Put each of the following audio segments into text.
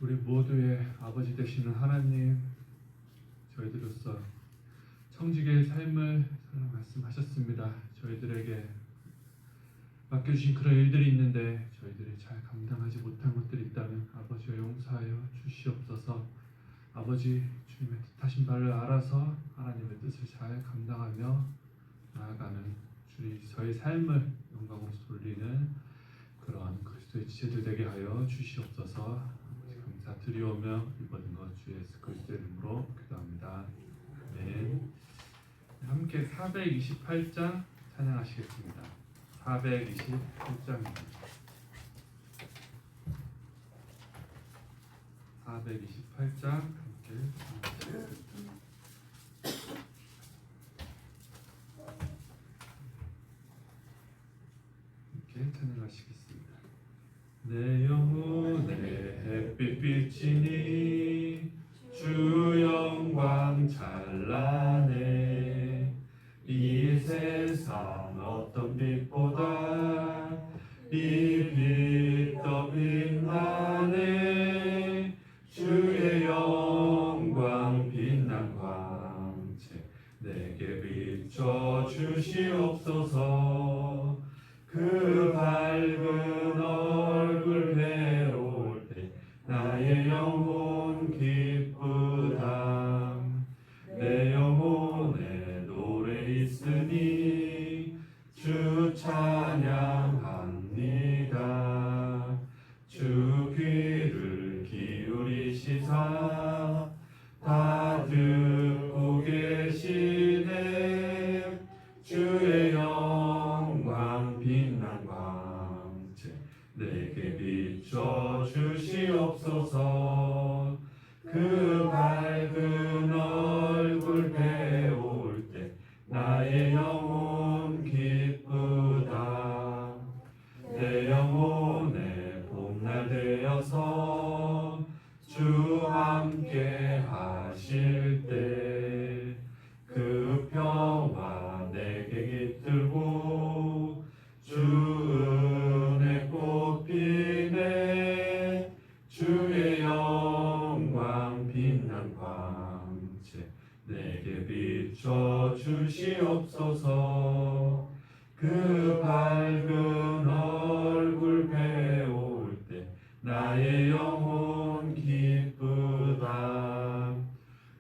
우리 모두의 아버지 되시는 하나님, 저희들로서 청지기의 삶을 말씀하셨습니다. 저희들에게 맡겨주신 그런 일들이 있는데 저희들이 잘 감당하지 못한 것들이 있다면 아버지여 용서하여 주시옵소서. 아버지, 주님의 뜻하신 바를 알아서 하나님의 뜻을 잘 감당하며 나아가는 저희 삶을 영광으로 돌리는 그러한 그리스도의 지체들 되게 하여 주시옵소서. 감사드리오며 이 모든 것 주 예수 그리스도의 이름으로 기도합니다. 아멘. 함께 428장 찬양하시겠습니다. 428장입니다. 428장 함께 찬양하시겠습니다. 함께 찬양하시겠습니다. 내 영혼의 햇빛 비치니 주 영광 찬란해. 이 세상 어떤 빛보다 이 빛 더 빛나네. 주의 영광 빛난 광채 내게 비춰 주시옵소서. 그 밝은 얼굴 배울 때 나의 영혼 기쁘다. 내 영혼에 노래 있으니 주 찬양합니다. 주 귀를 기울이시사 다 듣고 계시네. 주의 영광 빛난 광채 내게 비춰 주시옵소서. 그 밝은 얼굴 배울 때 나의 영혼 기쁘다. 내 영혼의 봄날 되어서 주 함께 하실 때 그 평화 내게 깃들고 주 은혜 꽃 피네. 주의 영광 빛난 광채 내게 비춰 주시옵소서. 그 밝은 얼굴 배울 때 나의 영혼 기쁘다.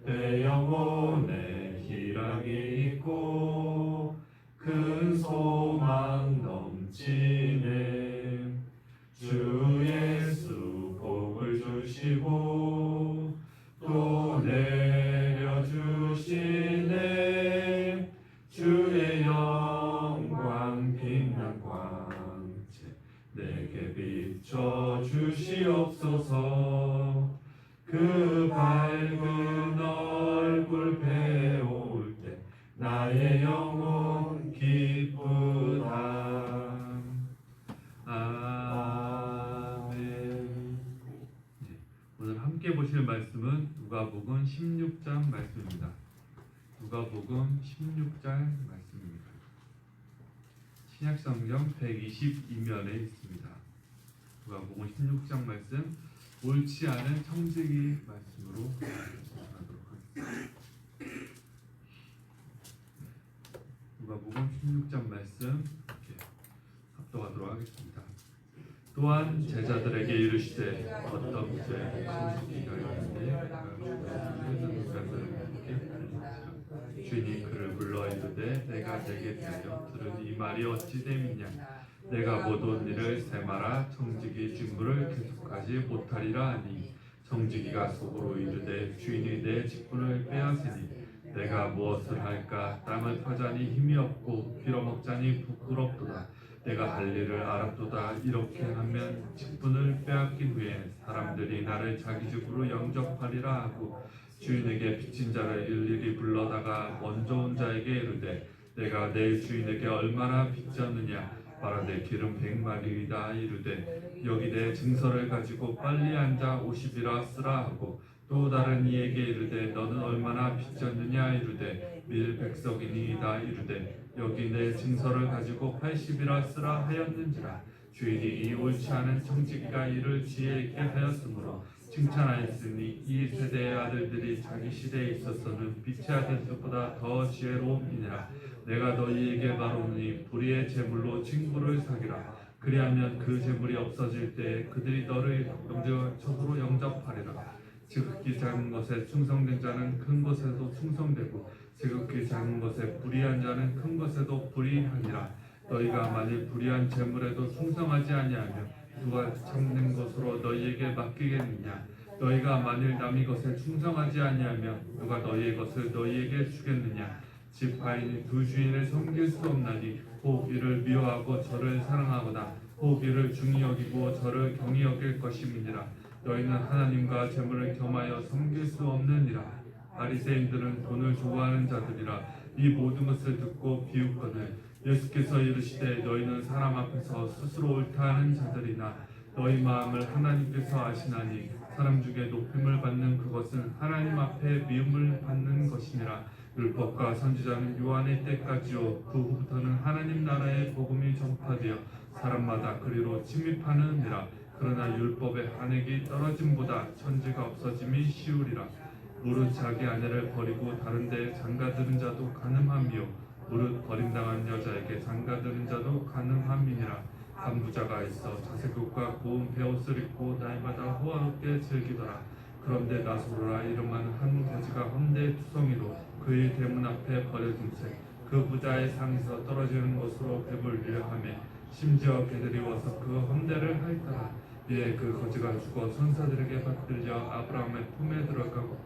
내 영혼에 희락이 있고 큰 소망 넘치네. 주 예수 복을 주시고 또 내려주시네. 주의 영광 빛난 광채 내게 비춰 주시옵소서. 그 밝은 얼굴 배울 때 나의 영혼 기쁘다. 아멘. 오늘 함께 보실 말씀은 누가복음 16장 말씀입니다. 누가복음 16장 말씀입니다. 신약성경 122면에 있습니다. 누가복음 16장 말씀, 옳지 않은 청지기 말씀으로 하도록 하겠습니다. 누가복음 16장 말씀 이렇게 합독하도록 하겠습니다. 또한 제자들에게 이르시되 어떤 죄 청지기가 있는데 주인이 그를 불러 이르되 내가 내게 대하여 들은 이 말이 어찌 됨이냐. 내가 못 온 일을 세마라 청지기 직무를 계속하지 못하리라 하니 청지기가 속으로 이르되 주인이 내 직분을 빼앗으니 내가 무엇을 할까. 땀을 터자니 힘이 없고 빌어먹자니 부끄럽도다. 내가 할 일을 알았도다. 이렇게 하면 직분을 빼앗긴 후에 사람들이 나를 자기 집으로 영접하리라 하고 주인에게 빚진 자를 일일이 불러다가 먼저 온 자에게 이르되 내가 내 주인에게 얼마나 빚졌느냐. 말하되 기름 100마리이다. 이르되 여기 내 증서를 가지고 빨리 앉아 50이라 쓰라 하고 또 다른 이에게 이르되 너는 얼마나 빚졌느냐. 이르되 밀 100석이니이다. 이르되 여기 내 증서를 가지고 80이라 쓰라 하였는지라. 주인이 이 옳지 않은 청지기가 이를 지혜 있게 하였으므로 칭찬하였으니 이 세대의 아들들이 자기 시대에 있어서는 빛의 아들들보다 더 지혜로움이니라. 내가 너희에게 말하노니 불의의 제물로 친구를 사귀라. 그리하면 그 제물이 없어질 때에 그들이 너를 영적으로 영접하리라. 지극히 작은 것에 충성된 자는 큰 것에도 충성되고 지극히 작은 것에 불의한 자는 큰 것에도 불의하니라. 너희가 만일 불의한 제물에도 충성하지 아니하며 누가 참는 것으로 너희에게 맡기겠느냐? 너희가 만일 남의 것에 충성하지 아니하며 누가 너희의 것을 너희에게 주겠느냐? 지파인이 두 주인을 섬길 수 없나니 혹 이를 미워하고 저를 사랑하거나 혹 이를 중히 여기고 저를 경히 여길 것임이니라. 너희는 하나님과 재물을 겸하여 섬길 수 없느니라. 바리새인들은 돈을 좋아하는 자들이라. 이 모든 것을 듣고 비웃거늘 예수께서 이르시되 너희는 사람 앞에서 스스로 옳다 하는 자들이나 너희 마음을 하나님께서 아시나니 사람 중에 높임을 받는 그것은 하나님 앞에 미움을 받는 것이니라. 율법과 선지자는 요한의 때까지요 그 후부터는 하나님 나라의 복음이 전파되어 사람마다 그리로 침입하느니라. 그러나 율법의 한액이 떨어짐보다 천지가 없어짐이 쉬우리라. 무릇 자기 아내를 버리고 다른 데에 장가드는 자도 가늠함이요 무릇 버림당한 여자에게 장가드는 자도 가늠함이니라. 간부자가 있어 자색옷과 고운 베옷을 입고 날마다 호화롭게 즐기더라. 그런데 나소로라 이름하는 한 거지가 헌데 투성이로 그의 대문 앞에 버려진 채 그 부자의 상에서 떨어지는 것으로 배불리려 하며 심지어 개들이 와서 그 헌데를 핥더라. 이에 그 거지가 죽어 천사들에게 받들려 아브라함의 품에 들어가고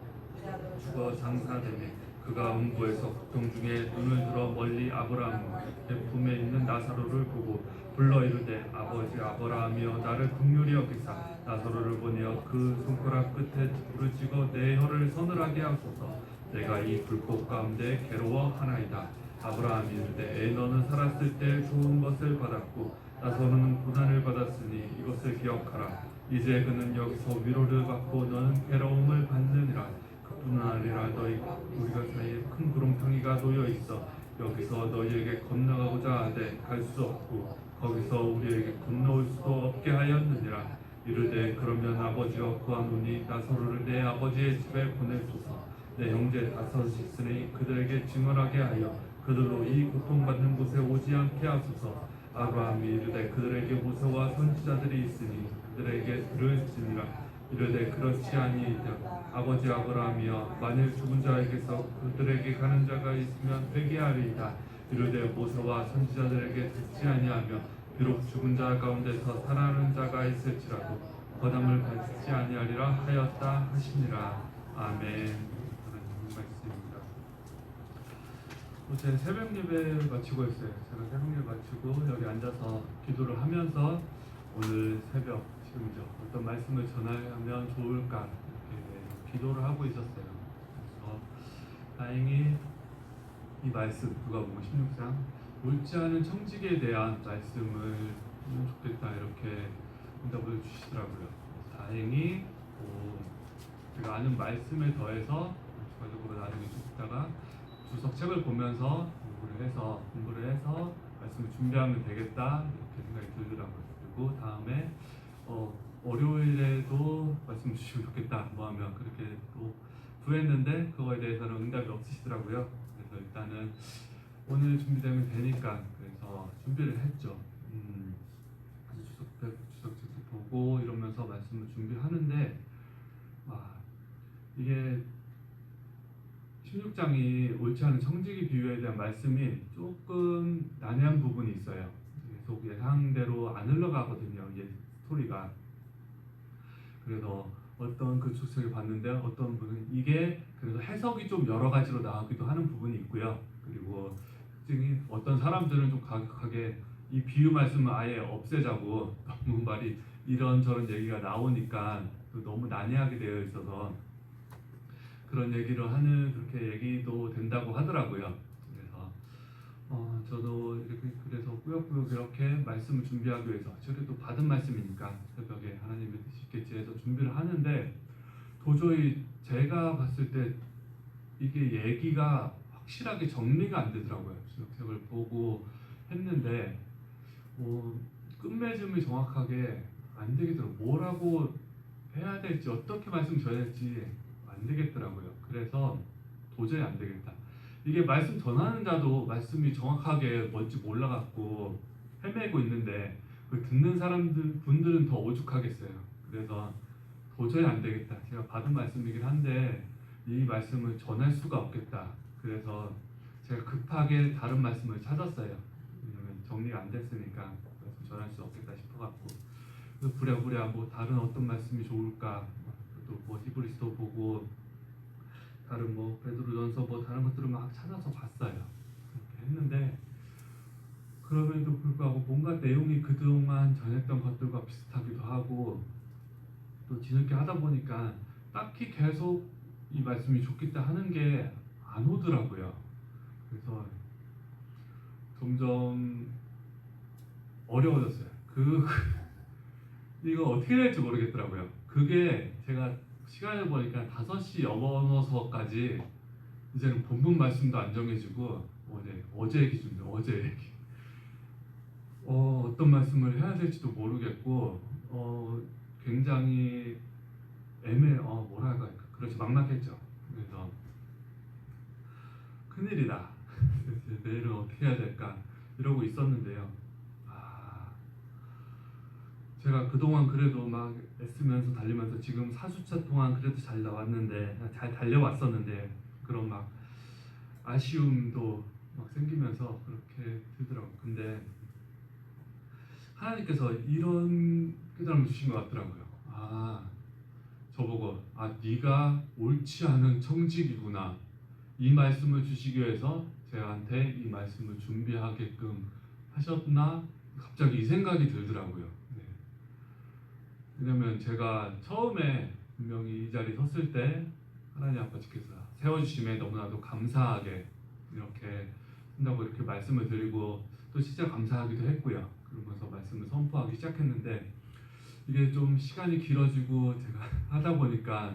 죽어 장사되매 그가 음부에서 고통 중에 눈을 들어 멀리 아브라함의 품에 있는 나사로를 보고 불러 이르되 아버지 아브라함이여 나를 긍휼히 여기사 나사로를 보내어 그 손가락 끝에 불을 찍어 내 혀를 서늘하게 하소서. 내가 이 불꽃 가운데 괴로워하나이다. 아브라함이 이르되 너는 살았을 때 좋은 것을 받았고 나사로는 고난을 받았으니 이것을 기억하라. 이제 그는 여기서 위로를 받고 너는 괴로움을 받느니라. 그뿐 아니라 너희 우리가 사이에 큰 구름텅이가 놓여 있어 여기서 너희에게 건너가고자 하되 갈 수 없고 거기서 우리에게 건너올 수도 없게 하였느니라. 이르되 그러면 아버지여 구하노니 나사로를 내 아버지의 집에 보내소서. 내 형제 다섯이 있으니 그들에게 증언하게 하여 그들로 이 고통받는 곳에 오지 않게 하소서. 아브라함이 이르되 그들에게 모세와 선지자들이 있으니 그들에게 들을지니라. 이르되 그렇지 아니이다. 아버지 아브라함이여 만일 죽은 자에게서 그들에게 가는 자가 있으면 회개하리이다. 이르되 모세와 선지자들에게 듣지 아니하며 비록 죽은 자 가운데서 살아나는 자가 있을지라도 거담을 받지 아니하리라 하였다 하시니라. 아멘. 하나님 말씀입니다. 어제 새벽 예배 마치고 있어요. 제가 새벽 예배 마치고 여기 앉아서 기도를 하면서 오늘 새벽 지금죠 어떤 말씀을 전하면 좋을까 이렇게 기도를 하고 있었어요. 그래서 다행히 이 말씀 누가복음 16장 옳지 않은 청지기에 대한 말씀을 하면 좋겠다 이렇게 응답을 주시더라고요. 다행히 제가 아는 말씀에 더해서 추가적으로 나중에 좀 있다가 주석책을 보면서 공부를 해서 말씀을 준비하면 되겠다 이렇게 생각이 들더라고요. 그리고 다음에 월요일에도 말씀 주시면 좋겠다 뭐 하면 그렇게 또 구했는데 그거에 대해서는 응답이 없으시더라고요. 그래서 일단은 오늘 준비되면 되니까 그래서 준비를 했죠. 주석책도 보고 이러면서 말씀을 준비하는데 이게 16장이 옳지 않은 청지기 비유에 대한 말씀이 조금 난해한 부분이 있어요. 계속 예상대로 안 흘러가거든요. 이 스토리가. 그래서 어떤 그 주석을 봤는데 어떤 분은 이게 그래서 해석이 좀 여러 가지로 나오기도 하는 부분이 있고요. 그리고 특징이 어떤 사람들은 좀 가격하게 이 비유 말씀을 아예 없애자고 너무 말이 이런저런 얘기가 나오니까 너무 난해하게 되어 있어서 그런 얘기를 하는 그렇게 얘기도 된다고 하더라고요. 그래서 저도 이렇게 그래서 꾸역꾸역 이렇게 말씀을 준비하기 위해서 그래도 받은 말씀이니까 새벽에 하나님의 뜻이 있겠지 해서 준비를 하는데 도저히 제가 봤을 때 이게 얘기가 확실하게 정리가 안 되더라고요. 주석책을 보고 했는데 끝맺음이 정확하게 안 되겠더라고요. 뭐라고 해야 될지 어떻게 말씀 전해야 될지 안 되겠더라고요. 그래서 도저히 안 되겠다. 이게 말씀 전하는 자도 말씀이 정확하게 뭔지 몰라갖고 헤매고 있는데 그 듣는 사람들 분들은 더 오죽하겠어요. 그래서 도저히 안 되겠다. 제가 받은 말씀이긴 한데 이 말씀을 전할 수가 없겠다. 그래서 제가 급하게 다른 말씀을 찾았어요. 왜냐면 정리가 안 됐으니까 말씀 전할 수 없겠다 싶어갖고 부랴부랴 뭐 다른 어떤 말씀이 좋을까 또 뭐 히브리서 보고 다른 뭐 베드로전서 뭐 다른 것들을 막 찾아서 봤어요. 그렇게 했는데 그럼에도 불구하고 뭔가 내용이 그동안 전했던 것들과 비슷하기도 하고 또 뒤늦게 하다 보니까 딱히 계속 이 말씀이 좋겠다 하는 게 안 오더라고요. 그래서 점점 어려워졌어요. 이거 어떻게 될지 모르겠더라고요. 그게 제가 시간을 보니까 5시 넘어서까지 이제는 본문 말씀도 안 정해지고 어제 기준으로 어제 얘기 어떤 말씀을 해야 될지도 모르겠고 굉장히 뭐랄까 그렇지 막막했죠. 그래서 큰일이다. 내일은 어떻게 해야 될까 이러고 있었는데요. 제가 그동안 그래도 막 애쓰면서 달리면서 지금 4주차 동안 그래도 잘 나왔는데 잘 달려왔었는데 그런 막 아쉬움도 막 생기면서 그렇게 들더라고요. 근데 하나님께서 이런 깨달음을 주신 것 같더라고요. 저보고 네가 옳지 않은 청직이구나. 이 말씀을 주시기 위해서 제한테 이 말씀을 준비하게끔 하셨나? 갑자기 이 생각이 들더라고요. 네. 왜냐면 제가 처음에 분명히 이 자리에 섰을 때 하나님 아버지께서 세워주심에 너무나도 감사하게 이렇게 한다고 이렇게 말씀을 드리고 또 진짜 감사하기도 했고요. 그러면서 말씀을 선포하기 시작했는데 이게 좀 시간이 길어지고 제가 하다 보니까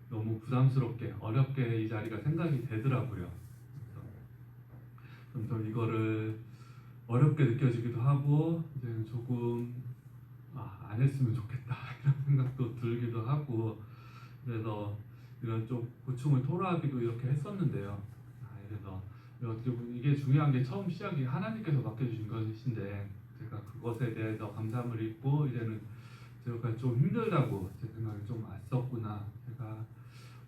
너무 부담스럽게 어렵게 이 자리가 생각이 되더라고요. 그래서 점점 이거를 어렵게 느껴지기도 하고 이제 조금 안 했으면 좋겠다 이런 생각도 들기도 하고 그래서 이런 좀 고충을 토로하기도 이렇게 했었는데요. 그래서 어떻게 보면 이게 중요한 게 처음 시작이 하나님께서 맡겨주신 것인데 제가 그것에 대해서 감사함을 잊고 이제는 제가 좀 힘들다고 제 생각이 좀 왔었구나. 제가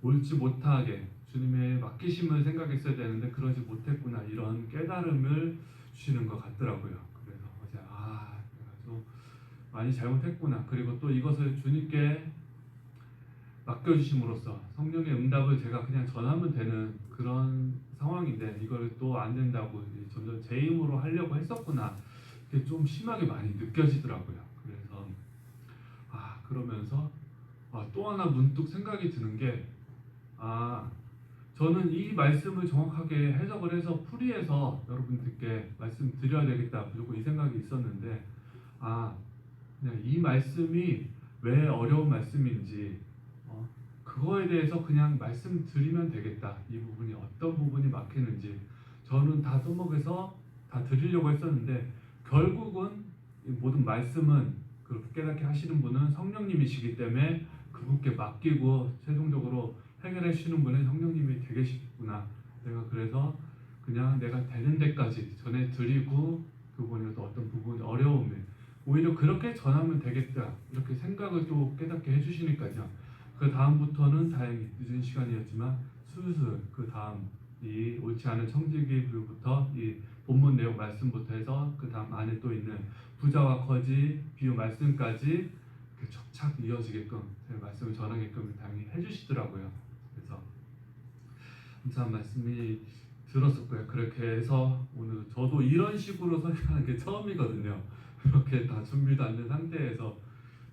옳지 못하게 주님의 맡기심을 생각했어야 되는데 그러지 못했구나 이런 깨달음을 주시는 것 같더라고요. 그래서 어제 내가 좀 많이 잘못했구나. 그리고 또 이것을 주님께 맡겨주심으로써 성령의 응답을 제가 그냥 전하면 되는 그런 상황인데 이걸 또 안 된다고 점점 제 힘으로 하려고 했었구나. 그게 좀 심하게 많이 느껴지더라고요. 그래서 그러면서 또 하나 문득 생각이 드는 게 저는 이 말씀을 정확하게 해석을 해서 풀이해서 여러분들께 말씀드려야 되겠다 무조건 이 생각이 있었는데 그냥 이 말씀이 왜 어려운 말씀인지 그거에 대해서 그냥 말씀드리면 되겠다. 이 부분이 어떤 부분이 막히는지 저는 다 써먹여서 다 드리려고 했었는데 결국은 이 모든 말씀은 그렇게 깨닫게 하시는 분은 성령님이시기 때문에 그분께 맡기고 최종적으로 해결해 주시는 분은 성령님이 되겠구나. 내가 그래서 그냥 내가 되는 데까지 전해드리고 그분이 또 어떤 부분 어려움이 오히려 그렇게 전하면 되겠다 이렇게 생각을 또 깨닫게 해주시니까요. 그 다음부터는 다행히 늦은 시간이었지만 슬슬 그 다음 이 옳지 않은 청지기부터 이 본문 내용 말씀부터 해서 그 다음 안에 또 있는 부자와 거지 비유 말씀까지 척착 이어지게끔 제 말씀을 전하게끔 당연히 해주시더라고요. 그래서 감사한 말씀이 들었었고요. 그렇게 해서 오늘 저도 이런 식으로 설교하는 게 처음이거든요. 이렇게 다 준비도 안 된 상태에서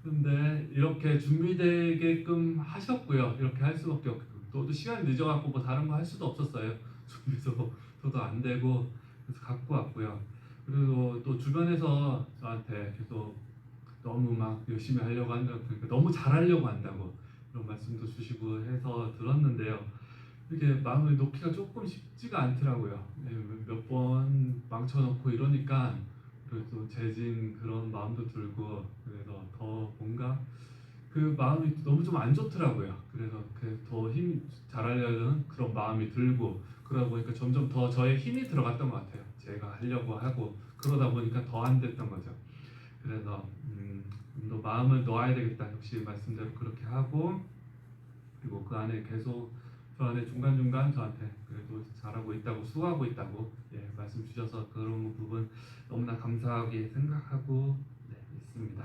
근데 이렇게 준비되게끔 하셨고요. 이렇게 할 수밖에 없고 또 시간이 늦어갖고 뭐 다른 거 할 수도 없었어요. 준비도 저도 안 되고 그래서 갖고 왔고요. 그리고 또 주변에서 저한테 계속 너무 막 열심히 하려고 한다고 그러니까 너무 잘하려고 한다고 그런 말씀도 주시고 해서 들었는데요. 이렇게 마음을 놓기가 조금 쉽지가 않더라고요. 몇 번 망쳐놓고 이러니까 그래도 재진 그런 마음도 들고 그래서 더 뭔가 그 마음이 너무 좀 안 좋더라고요. 그래서 더 힘 잘하려는 그런 마음이 들고 그러다 보니까 점점 더 저의 힘이 들어갔던 것 같아요. 제가 하려고 하고 그러다 보니까 더 안 됐던 거죠. 그래서 너 마음을 놓아야 되겠다. 역시 말씀대로 그렇게 하고 그리고 그 안에 계속 저 안에 중간중간 저한테 그래도 잘하고 있다고 수고하고 있다고 말씀 주셔서 그런 부분 너무나 감사하게 생각하고 있습니다.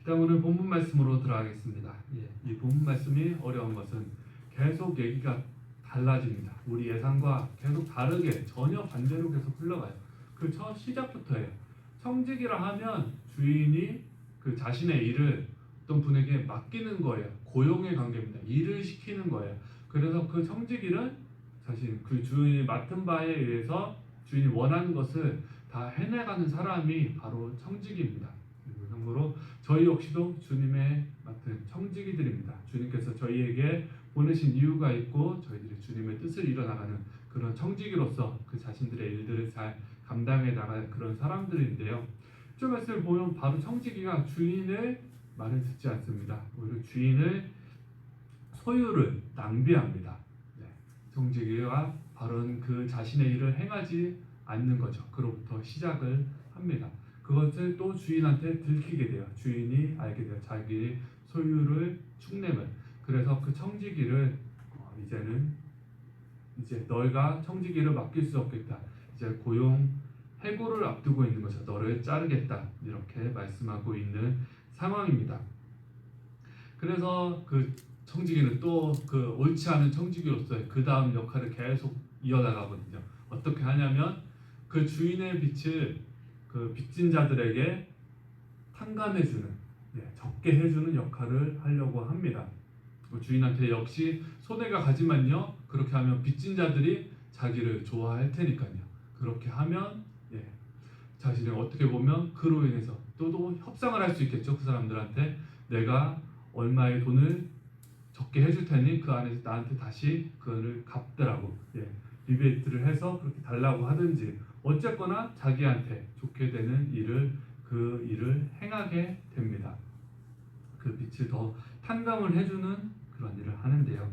일단 오늘 본문 말씀으로 들어가겠습니다. 이 본문 말씀이 어려운 것은 계속 얘기가 달라집니다. 우리 예상과 계속 다르게 전혀 반대로 계속 흘러가요. 그 첫 시작부터예요. 청직이라 하면 주인이 그 자신의 일을 어떤 분에게 맡기는 거예요. 고용의 관계입니다. 일을 시키는 거예요. 그래서 그 청직일은 자신 그 주인이 맡은 바에 의해서 주인이 원하는 것을 다 해내가는 사람이 바로 청직입니다. 그리고 참고로 저희 역시도 주님의 맡은 청지기들입니다. 주님께서 저희에게 보내신 이유가 있고 저희들이 주님의 뜻을 이뤄나가는 그런 청지기로서 그 자신들의 일들을 잘 감당해 나갈 그런 사람들인데요. 좀 말씀을 보면 바로 청지기가 주인의 말을 듣지 않습니다. 오히려 주인의 소유를 낭비합니다. 청지기가 바로 그 자신의 일을 행하지 않는 거죠. 그로부터 시작을 합니다. 그것을 또 주인한테 들키게 돼요. 주인이 알게 돼요. 자기 소유를 축냄을. 그래서 그 청지기를 이제 너희가 청지기를 맡길 수 없겠다. 이제 고용 해고를 앞두고 있는 거죠. 너를 자르겠다. 이렇게 말씀하고 있는 상황입니다. 그래서 그 청지기는 또 그 옳지 않은 청지기로서의 그 다음 역할을 계속 이어나가거든요. 어떻게 하냐면 그 주인의 빚을 그 빚진 자들에게 탕감해주는, 적게 해주는 역할을 하려고 합니다. 주인한테 역시 손해가 가지만요. 그렇게 하면 빚진 자들이 자기를 좋아할 테니까요. 그렇게 하면 자신이 어떻게 보면 그로 인해서 또 협상을 할 수 있겠죠. 그 사람들한테 내가 얼마의 돈을 적게 해줄 테니 그 안에서 나한테 다시 그거를 갚더라고. 리베이트를 해서 그렇게 달라고 하든지 어쨌거나 자기한테 좋게 되는 그 일을 행하게 됩니다. 그 빚을 더 탕감을 해주는 그런 일을 하는데요.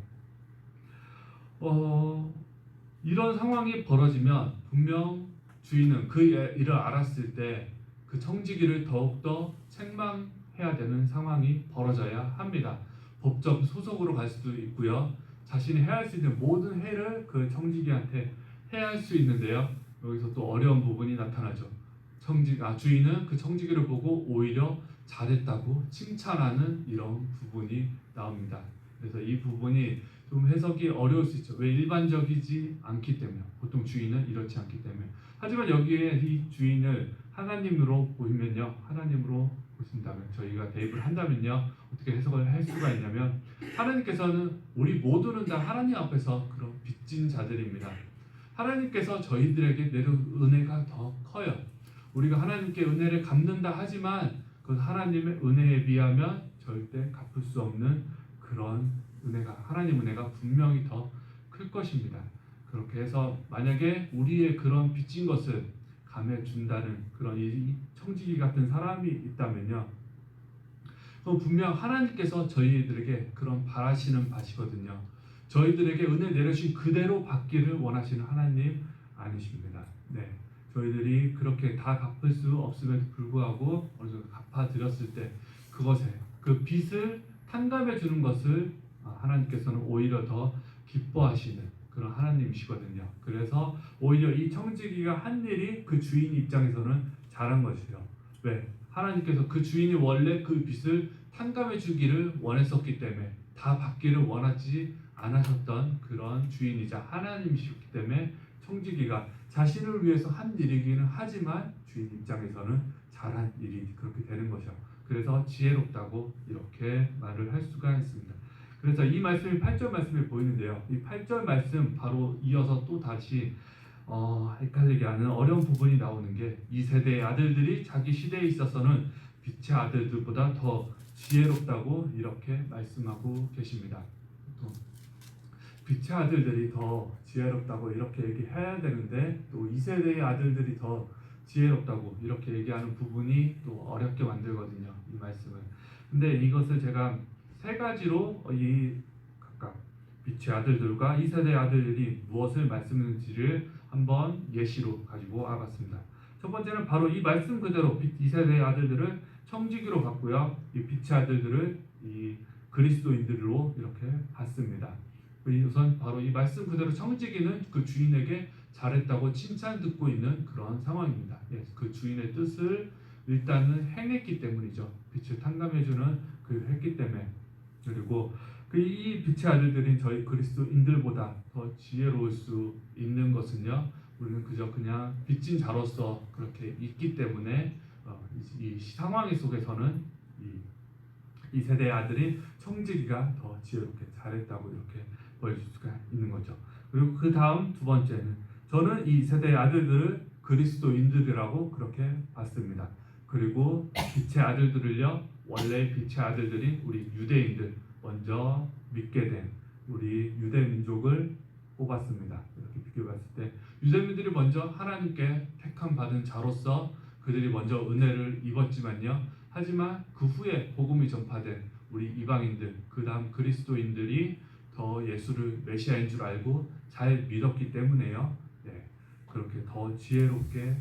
이런 상황이 벌어지면 분명 주인은 그 일을 알았을 때 그 청지기를 더욱더 책망해야 되는 상황이 벌어져야 합니다. 법적 소송으로 갈 수도 있고요. 자신이 해야 할 수 있는 모든 해를 그 청지기한테 해야 할 수 있는데요. 여기서 또 어려운 부분이 나타나죠. 주인은 그 청지기를 보고 오히려 잘했다고 칭찬하는 이런 부분이 나옵니다. 그래서 이 부분이 좀 해석이 어려울 수 있죠. 왜 일반적이지 않기 때문에. 보통 주인은 이렇지 않기 때문에. 하지만 여기에 이 주인을 하나님으로 보이면요. 하나님으로 보신다면 저희가 대입을 한다면요. 어떻게 해석을 할 수가 있냐면 하나님께서는 우리 모두는 다 하나님 앞에서 그런 빚진 자들입니다. 하나님께서 저희들에게 내린 은혜가 더 커요. 우리가 하나님께 은혜를 갚는다 하지만 그 하나님의 은혜에 비하면 절대 갚을 수 없는 그런 하나님 은혜가 분명히 더 클 것입니다. 그렇게 해서 만약에 우리의 그런 빚진 것을 감해준다는 그런 이 청지기 같은 사람이 있다면요. 그럼 분명 하나님께서 저희들에게 그런 바라시는 바시거든요. 저희들에게 은혜 내려주신 그대로 받기를 원하시는 하나님 아니십니다. 저희들이 그렇게 다 갚을 수 없음에도 불구하고 어느 정도 갚아드렸을 때 그 빚을 탕감해 주는 것을 하나님께서는 오히려 더 기뻐하시는 그런 하나님이시거든요. 그래서 오히려 이 청지기가 한 일이 그 주인 입장에서는 잘한 것이죠. 왜? 하나님께서 그 주인이 원래 그 빚을 탕감해 주기를 원했었기 때문에 다 받기를 원하지 않으셨던 그런 주인이자 하나님이시기 때문에 청지기가 자신을 위해서 한 일이기는 하지만 주인 입장에서는 잘한 일이 그렇게 되는 거죠. 그래서 지혜롭다고 이렇게 말을 할 수가 있습니다. 그래서 이 말씀이 8절 말씀에 보이는데요. 이 8절 말씀 바로 이어서 또 다시 헷갈리게 하는 어려운 부분이 나오는 게 이 세대의 아들들이 자기 시대에 있어서는 빛의 아들들보다 더 지혜롭다고 이렇게 말씀하고 계십니다. 보통 빛의 아들들이 더 지혜롭다고 이렇게 얘기해야 되는데 또 이 세대의 아들들이 더 지혜롭다고 이렇게 얘기하는 부분이 또 어렵게 만들거든요, 이 말씀을. 근데 이것을 제가 세 가지로 이 각각 빛의 아들들과 이 세대의 아들들이 무엇을 말씀하는지를 한번 예시로 가지고 와봤습니다. 첫 번째는 바로 이 말씀 그대로 이 세대의 아들들을 청지기로 봤고요, 이 빛의 아들들을 이 그리스도인들로 이렇게 봤습니다. 우선 바로 이 말씀 그대로 청지기는 그 주인에게 잘했다고 칭찬 듣고 있는 그런 상황입니다. 그 주인의 뜻을 일단은 행했기 때문이죠. 빛을 탕감해주는 그 했기 때문에. 그리고 이 빛의 아들들인 저희 그리스도인들보다 더 지혜로울 수 있는 것은요, 우리는 그저 그냥 빚진 자로서 그렇게 있기 때문에 이 상황 속에서는 이 세대의 아들인 청지기가 더 지혜롭게 잘했다고 이렇게 보여줄 수가 있는 거죠. 그리고 그 다음 두 번째는 저는 이 세대의 아들들을 그리스도인들이라고 그렇게 봤습니다. 그리고 빛의 아들들을요, 원래 빛의 아들들인 우리 유대인들, 먼저 믿게 된 우리 유대 민족을 뽑았습니다. 이렇게 비교해봤을 때 유대민들이 먼저 하나님께 택함 받은 자로서 그들이 먼저 은혜를 입었지만요, 하지만 그 후에 복음이 전파된 우리 이방인들, 그 다음 그리스도인들이 더 예수를 메시아인 줄 알고 잘 믿었기 때문에요, 그렇게 더 지혜롭게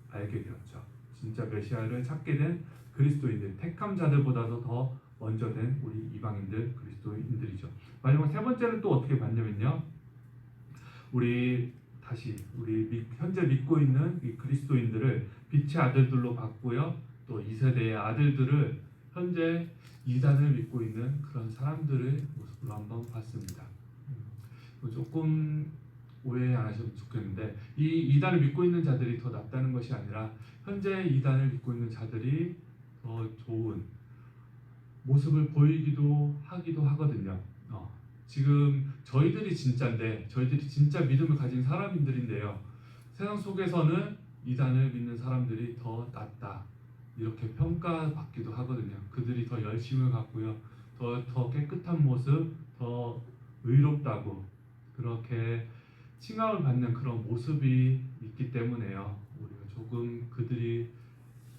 알게 되었죠. 진짜 메시아를 찾게 된 그리스도인들, 택함 자들보다도 더 먼저 된 우리 이방인들, 그리스도인들이죠. 마지막 세 번째는 또 어떻게 봤냐면요, 우리 현재 믿고 있는 이 그리스도인들을 빛의 아들들로 봤고요, 또 이 세대의 아들들을 현재 이단을 믿고 있는 그런 사람들의 모습으로 한번 봤습니다. 조금 오해 안 하시면 좋겠는데, 이 이단을 믿고 있는 자들이 더 낫다는 것이 아니라 현재 이단을 믿고 있는 자들이 더 좋은 모습을 보이기도 하기도 하거든요. 지금 저희들이 진짜인데, 저희들이 진짜 믿음을 가진 사람들인데요, 세상 속에서는 이단을 믿는 사람들이 더 낫다 이렇게 평가받기도 하거든요. 그들이 더 열심을 갖고요, 더 깨끗한 모습, 더 의롭다고 그렇게 칭함을 받는 그런 모습이 있기 때문에요, 우리가 조금 그들이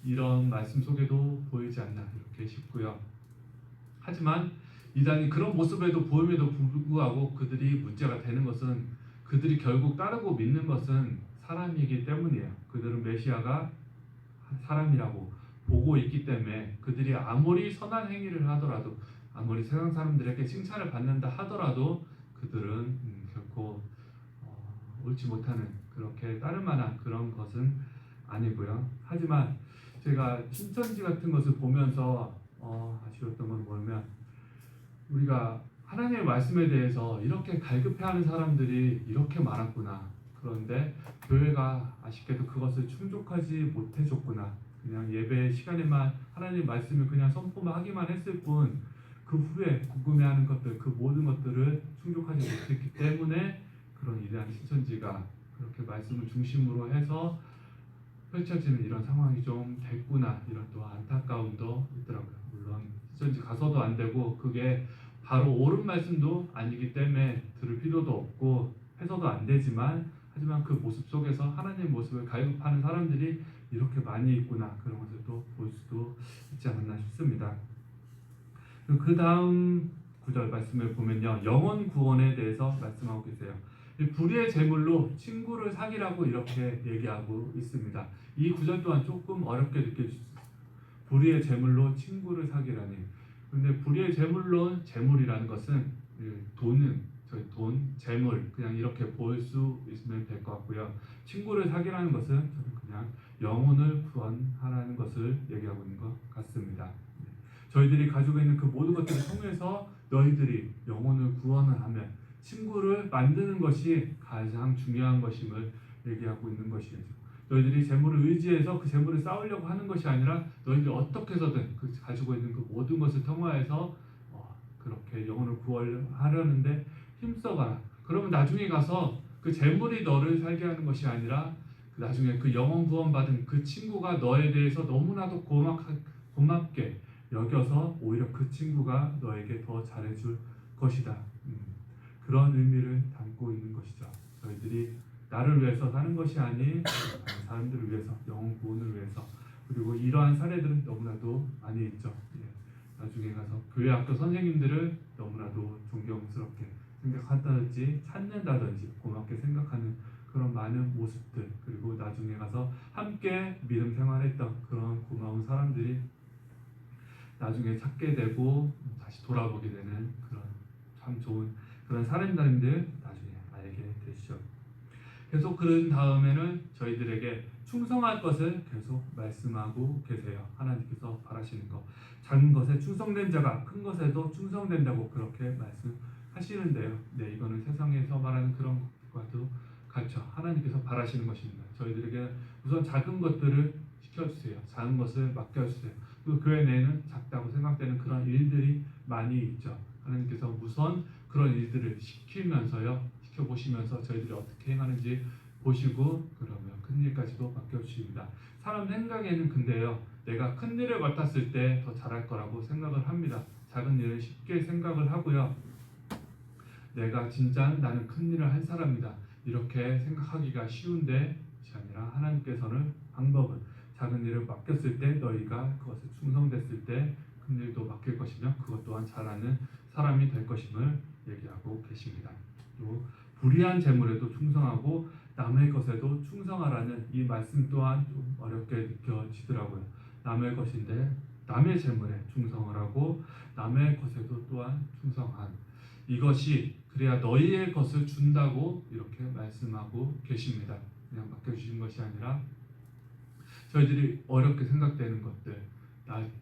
이런 말씀 속에도 보이지 않나 이렇게 싶고요. 하지만 이단이 그런 모습에도 보임에도 불구하고 그들이 문제가 되는 것은, 그들이 결국 따르고 믿는 것은 사람이기 때문이에요. 그들은 메시아가 사람이라고 보고 있기 때문에 그들이 아무리 선한 행위를 하더라도, 아무리 세상 사람들에게 칭찬을 받는다 하더라도 그들은 결코 옳지 못하는, 그렇게 따를 만한 그런 것은 아니고요. 하지만 제가 신천지 같은 것을 보면서 아쉬웠던 건 뭐냐면, 우리가 하나님의 말씀에 대해서 이렇게 갈급해하는 사람들이 이렇게 많았구나. 그런데 교회가 아쉽게도 그것을 충족하지 못해줬구나. 그냥 예배 시간에만 하나님의 말씀을 그냥 선포만 하기만 했을 뿐, 그 후에 궁금해하는 것들, 그 모든 것들을 충족하지 못했기 때문에 그런 위대한 신천지가 그렇게 말씀을 중심으로 해서 펼쳐지는 이런 상황이 좀 됐구나, 이런 또 안타까움도 있더라고요. 물론 신천지 가서도 안 되고 그게 바로 옳은 말씀도 아니기 때문에 들을 필요도 없고 해서도 안 되지만, 하지만 그 모습 속에서 하나님의 모습을 갈급하는 사람들이 이렇게 많이 있구나, 그런 것을 또 볼 수도 있지 않았나 싶습니다. 그 다음 구절 말씀을 보면요, 영혼 구원에 대해서 말씀하고 계세요. 불의의 제물로 친구를 사귀라고 이렇게 얘기하고 있습니다. 이 구절 또한 조금 어렵게 느껴질 수 있어요. 불의의 제물로 친구를 사귀라니. 근데 불의의 제물로, 제물이라는 것은 돈은 저희 돈, 재물 그냥 이렇게 볼 수 있으면 될 것 같고요. 친구를 사귀라는 것은 저는 그냥 영혼을 구원하라는 것을 얘기하고 있는 것 같습니다. 저희들이 가지고 있는 그 모든 것들을 통해서 너희들이 영혼을 구원을 하면 친구를 만드는 것이 가장 중요한 것임을 얘기하고 있는 것이죠. 너희들이 재물을 의지해서 그 재물을 쌓으려고 하는 것이 아니라 너희들이 어떻게 해서든 그 가지고 있는 그 모든 것을 통하여서 그렇게 영혼을 구원하려는데 힘써봐라. 그러면 나중에 가서 그 재물이 너를 살게 하는 것이 아니라 나중에 그 영혼 구원받은 그 친구가 너에 대해서 너무나도 고맙게 여겨서 오히려 그 친구가 너에게 더 잘해줄 것이다. 그런 의미를 담고 있는 것이죠. 저희들이 나를 위해서 사는 것이 아닌 다른 사람들을 위해서, 영혼 구원을 위해서. 그리고 이러한 사례들은 너무나도 많이 있죠. 나중에 가서 교회 학교 선생님들을 너무나도 존경스럽게 생각한다든지 찾는다든지 고맙게 생각하는 그런 많은 모습들, 그리고 나중에 가서 함께 믿음 생활했던 그런 고마운 사람들이 나중에 찾게 되고 다시 돌아보게 되는 그런 참 좋은 그런 사람들인들 나중에 알게 되시죠. 계속 그런 다음에는 저희들에게 충성할 것을 계속 말씀하고 계세요. 하나님께서 바라시는 것, 작은 것에 충성된 자가 큰 것에도 충성된다고 그렇게 말씀하시는데요. 네, 이거는 세상에서 말하는 그런 것과도 같죠. 하나님께서 바라시는 것입니다. 저희들에게 우선 작은 것들을 시켜주세요. 작은 것을 맡겨주세요. 그 교회 내에는 작다고 생각되는 그런 일들이 많이 있죠. 하나님께서 우선 그런 일들을 시켜보시면서 저희들이 어떻게 행하는지 보시고 그러면 큰 일까지도 맡겨주십니다. 사람 생각에는 근데요, 내가 큰 일을 맡았을 때 더 잘할 거라고 생각을 합니다. 작은 일을 쉽게 생각을 하고요. 내가 진짜 나는 큰 일을 한 사람이다, 이렇게 생각하기가 쉬운데 그것이 아니라 하나님께서는 방법은 작은 일을 맡겼을 때 너희가 그것에 충성됐을 때 큰 일도 맡길 것이며 그것 또한 잘하는 사람이 될 것임을 얘기하고 계십니다. 또 불의한 재물에도 충성하고 남의 것에도 충성하라는 이 말씀 또한 좀 어렵게 느껴지더라고요. 남의 것인데 남의 재물에 충성을 하고 남의 것에도 또한 충성한 이것이 그래야 너희의 것을 준다고 이렇게 말씀하고 계십니다. 그냥 맡겨주신 것이 아니라 저희들이 어렵게 생각되는 것들,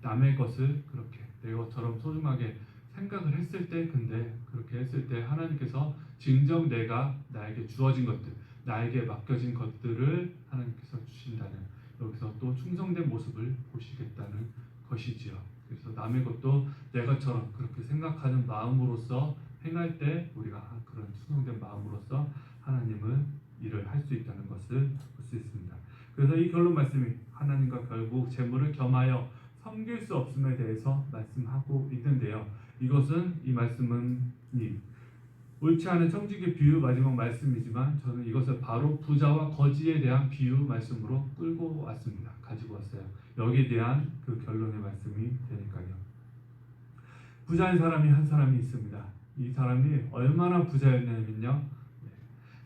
남의 것을 그렇게 내 것처럼 소중하게 생각을 했을 때, 근데 그렇게 했을 때 하나님께서 진정 내가 나에게 주어진 것들, 나에게 맡겨진 것들을 하나님께서 주신다는, 여기서 또 충성된 모습을 보시겠다는 것이지요. 그래서 남의 것도 내 것처럼 그렇게 생각하는 마음으로서 행할 때 우리가 그런 충성된 마음으로서 하나님은 일을 할 수 있다는 것을 볼 수 있습니다. 그래서 이 결론 말씀이 하나님과 결국 재물을 겸하여 섬길 수 없음에 대해서 말씀하고 있는데요. 이것은 이 말씀은 옳지 않은 청지기 비유 마지막 말씀이지만 저는 이것을 바로 부자와 거지에 대한 비유 말씀으로 끌고 왔습니다. 가지고 왔어요. 여기에 대한 그 결론의 말씀이 되니까요. 부자인 사람이 한 사람이 있습니다. 이 사람이 얼마나 부자였냐면요,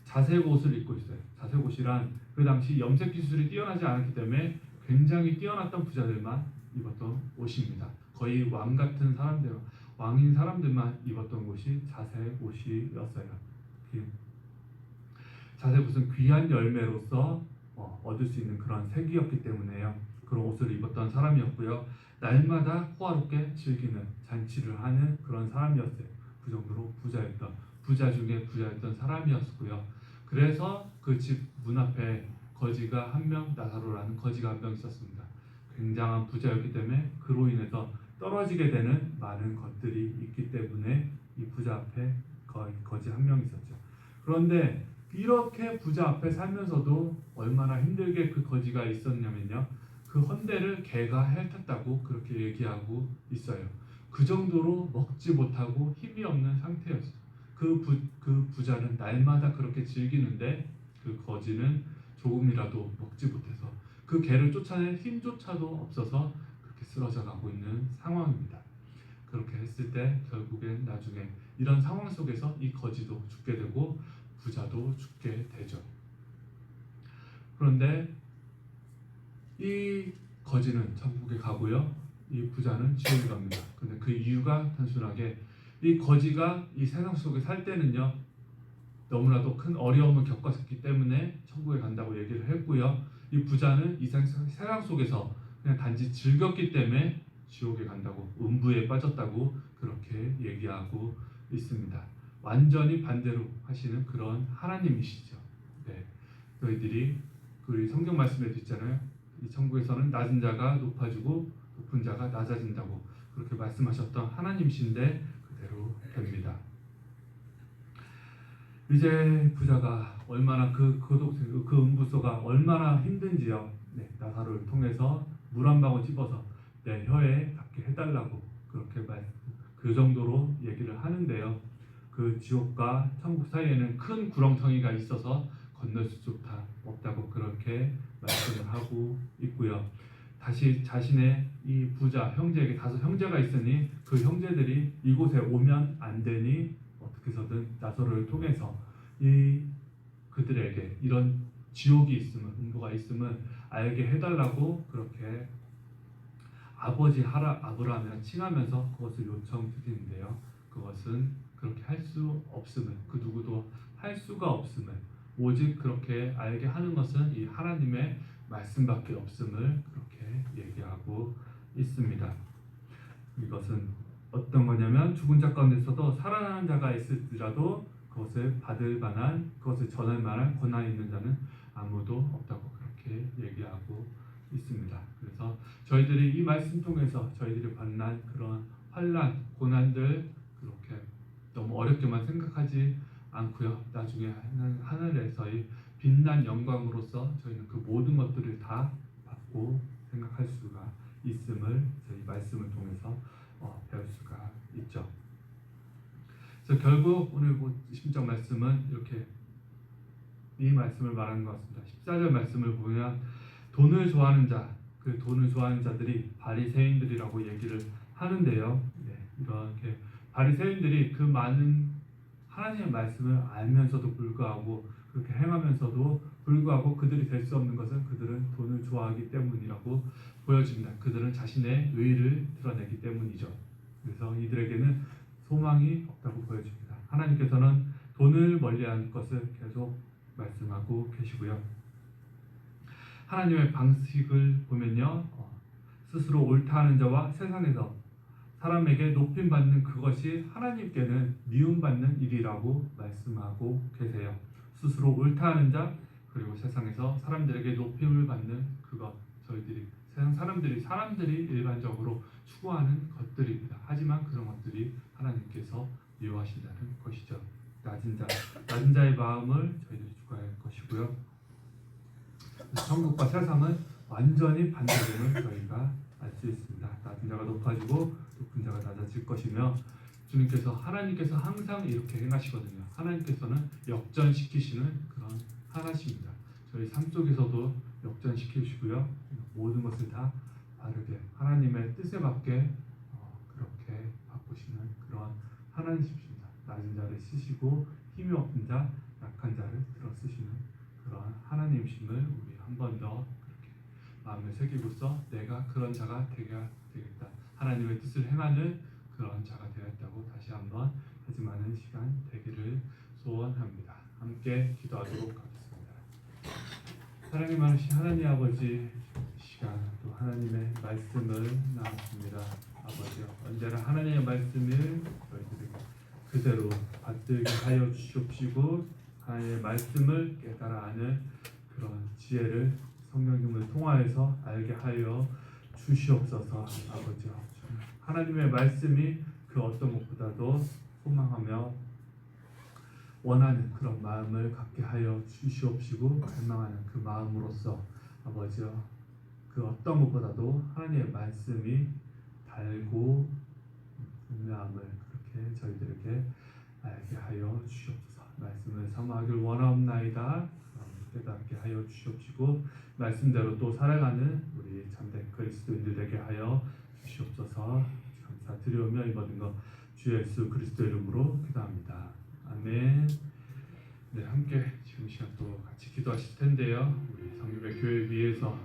자색 옷을 입고 있어요. 자색 옷이란 그 당시 염색 기술이 뛰어나지 않았기 때문에 굉장히 뛰어났던 부자들만 입었던 옷입니다. 거의 왕 같은 사람들, 왕인 사람들만 입었던 옷이 자색 옷이었어요. 자색 옷은 귀한 열매로서 얻을 수 있는 그런 색이었기 때문에요. 그런 옷을 입었던 사람이었고요. 날마다 호화롭게 즐기는 잔치를 하는 그런 사람이었어요. 그 정도로 부자 중에 부자였던 사람이었고요. 그래서 그 집 문 앞에 거지가 한 명, 나사로라는 거지가 한 명 있었습니다. 굉장한 부자였기 때문에 그로 인해서 떨어지게 되는 많은 것들이 있기 때문에 이 부자 앞에 거지 한 명 있었죠. 그런데 이렇게 부자 앞에 살면서도 얼마나 힘들게 그 거지가 있었냐면요, 그 헌대를 개가 핥았다고 그렇게 얘기하고 있어요. 그 정도로 먹지 못하고 힘이 없는 상태였어요. 그 부자는 날마다 그렇게 즐기는데 그 거지는 조금이라도 먹지 못해서 그 개를 쫓아낼 힘조차도 없어서 그렇게 쓰러져 가고 있는 상황입니다. 그렇게 했을 때 결국엔 나중에 이런 상황 속에서 이 거지도 죽게 되고 부자도 죽게 되죠. 그런데 이 거지는 천국에 가고요, 이 부자는 지옥에 갑니다. 근데 그 이유가 단순하게 이 거지가 이 세상 속에 살 때는요, 너무나도 큰 어려움을 겪었기 때문에 천국에 간다고 얘기를 했고요, 이 부자는 이 세상 속에서 그냥 단지 즐겼기 때문에 지옥에 간다고, 음부에 빠졌다고 그렇게 얘기하고 있습니다. 완전히 반대로 하시는 그런 하나님이시죠. 네, 너희들이 우리 성경 말씀에도 있잖아요. 이 천국에서는 낮은 자가 높아지고 높은 자가 낮아진다고 그렇게 말씀하셨던 하나님이신데 그대로 됩니다. 이제 부자가 얼마나 그 음부소가 얼마나 힘든지요. 네, 나사로를 통해서 물 한 방울 집어서 내 혀에 닿게 해달라고 그렇게 그 정도로 얘기를 하는데요. 그 지옥과 천국 사이에는 큰 구렁텅이가 있어서 건널 수조차 없다고 그렇게 말씀을 하고 있고요. 다시 자신의 이 부자 형제에게 5 형제가 있으니 그 형제들이 이곳에 오면 안 되니 어떻게 해서든 나사로를 통해서 이 그들에게 이런 지옥이 있음을, 음부가 있음을 알게 해달라고 그렇게 아버지 아브라함이랑 칭하면서 그것을 요청드리는데요. 그것은 그렇게 할 수 없음을, 그 누구도 할 수가 없음을, 오직 그렇게 알게 하는 것은 이 하나님의 말씀밖에 없음을 그렇게 얘기하고 있습니다. 이것은 어떤 거냐면 죽은 자 가운데서도 살아나는 자가 있을지라도 그것을 받을 만한, 그것을 전할 만한 권한이 있는 자는 아무도 없다고 그렇게 얘기하고 있습니다. 그래서 저희들이 이 말씀 통해서 저희들이 만난 그런 환난, 고난들 그렇게 너무 어렵게만 생각하지 않고요. 나중에 하늘에서의 빛난 영광으로서 저희는 그 모든 것들을 다 받고 생각할 수가 있음을 저희 말씀을 통해서 배울 수가 있죠. 그래서 결국 오늘 10절 말씀은 이렇게 이 말씀을 말하는 것 같습니다. 14절 말씀을 보면 돈을 좋아하는 자, 그 돈을 좋아하는 자들이 바리새인들이라고 얘기를 하는데요. 이렇게 바리새인들이 그 많은 하나님의 말씀을 알면서도 불구하고 그렇게 행하면서도 불구하고 그들이 될 수 없는 것은 그들은 돈을 좋아하기 때문이라고 보여집니다. 그들은 자신의 의의를 드러내기 때문이죠. 그래서 이들에게는 소망이 없다고 보여집니다. 하나님께서는 돈을 멀리하는 것을 계속 말씀하고 계시고요. 하나님의 방식을 보면요, 스스로 옳다 하는 자와 세상에서 사람에게 높임받는 그것이 하나님께는 미움받는 일이라고 말씀하고 계세요. 스스로 옳다 하는 자, 그리고 세상에서 사람들에게 높임을 받는 그것, 저희들이 세상 사람들이 일반적으로 추구하는 것들입니다. 하지만 그런 것들이 하나님께서 미워하신다는 것이죠. 낮은 자의 마음을 저희들이 추구할 것이고요. 천국과 세상은 완전히 반대됨을 저희가 알 수 있습니다. 낮은 자가 높아지고 높은 자가 낮아질 것이며, 하나님께서 항상 이렇게 행하시거든요. 하나님께서는 역전시키시는 그런 하나십니다. 저희 삶 속에서도 역전시키시고요. 모든 것을 다 바르게 하나님의 뜻에 맞게 그렇게 바꾸시는 그런 하나님이십니다. 낮은 자를 쓰시고 힘이 없는 자, 약한 자를 들어 쓰시는 그런 하나님이심을 우리 한 번 더 그렇게 마음에 새기고서 내가 그런 자가 되겠다. 하나님의 뜻을 행하는 그런 자가 되었다고 다시 한번 다짐하는 시간 되기를 소원합니다. 함께 기도하도록 하겠습니다. 사랑이 많으신 하나님 아버지, 시간 또 하나님의 말씀을 나눴습니다. 아버지요, 언제나 하나님의 말씀을 저희들에게 그대로 받들게 하여 주시옵시고, 하나님의 말씀을 깨달아 아는 그런 지혜를 성령님을 통하여서 알게 하여 주시옵소서. 아버지요, 하나님의 말씀이 그 어떤 것보다도 소망하며 원하는 그런 마음을 갖게 하여 주시옵시고, 갈망하는 그 마음으로서 아버지요, 그 어떤 것보다도 하나님의 말씀이 달고 분명함을 그렇게 저희들에게 알게 하여 주시옵소서. 말씀을 사모하길 원하옵나이다. 깨닫게 하여 주시옵시고, 말씀대로 또 살아가는 우리 참된 그리스도인들 되게 하여 주시옵소서. 감사드리오며 이 모든 것 주 예수 그리스도 이름으로 기도합니다. 아멘. 네, 함께 지금 시간 또 같이 기도하실 텐데요. 우리 성교회 교회 위에서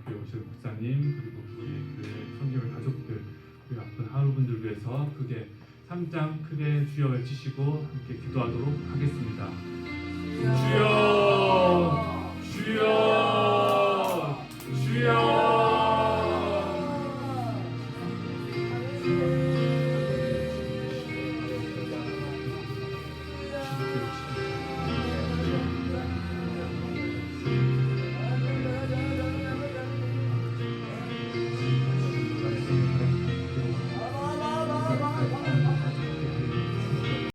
교회 오실 목사님, 그리고 우리 교회 성교회 가족들, 그리고 아픈 하루분들 위해서 크게 3장 크게 주여 외치시고 함께 기도하도록 하겠습니다. 주여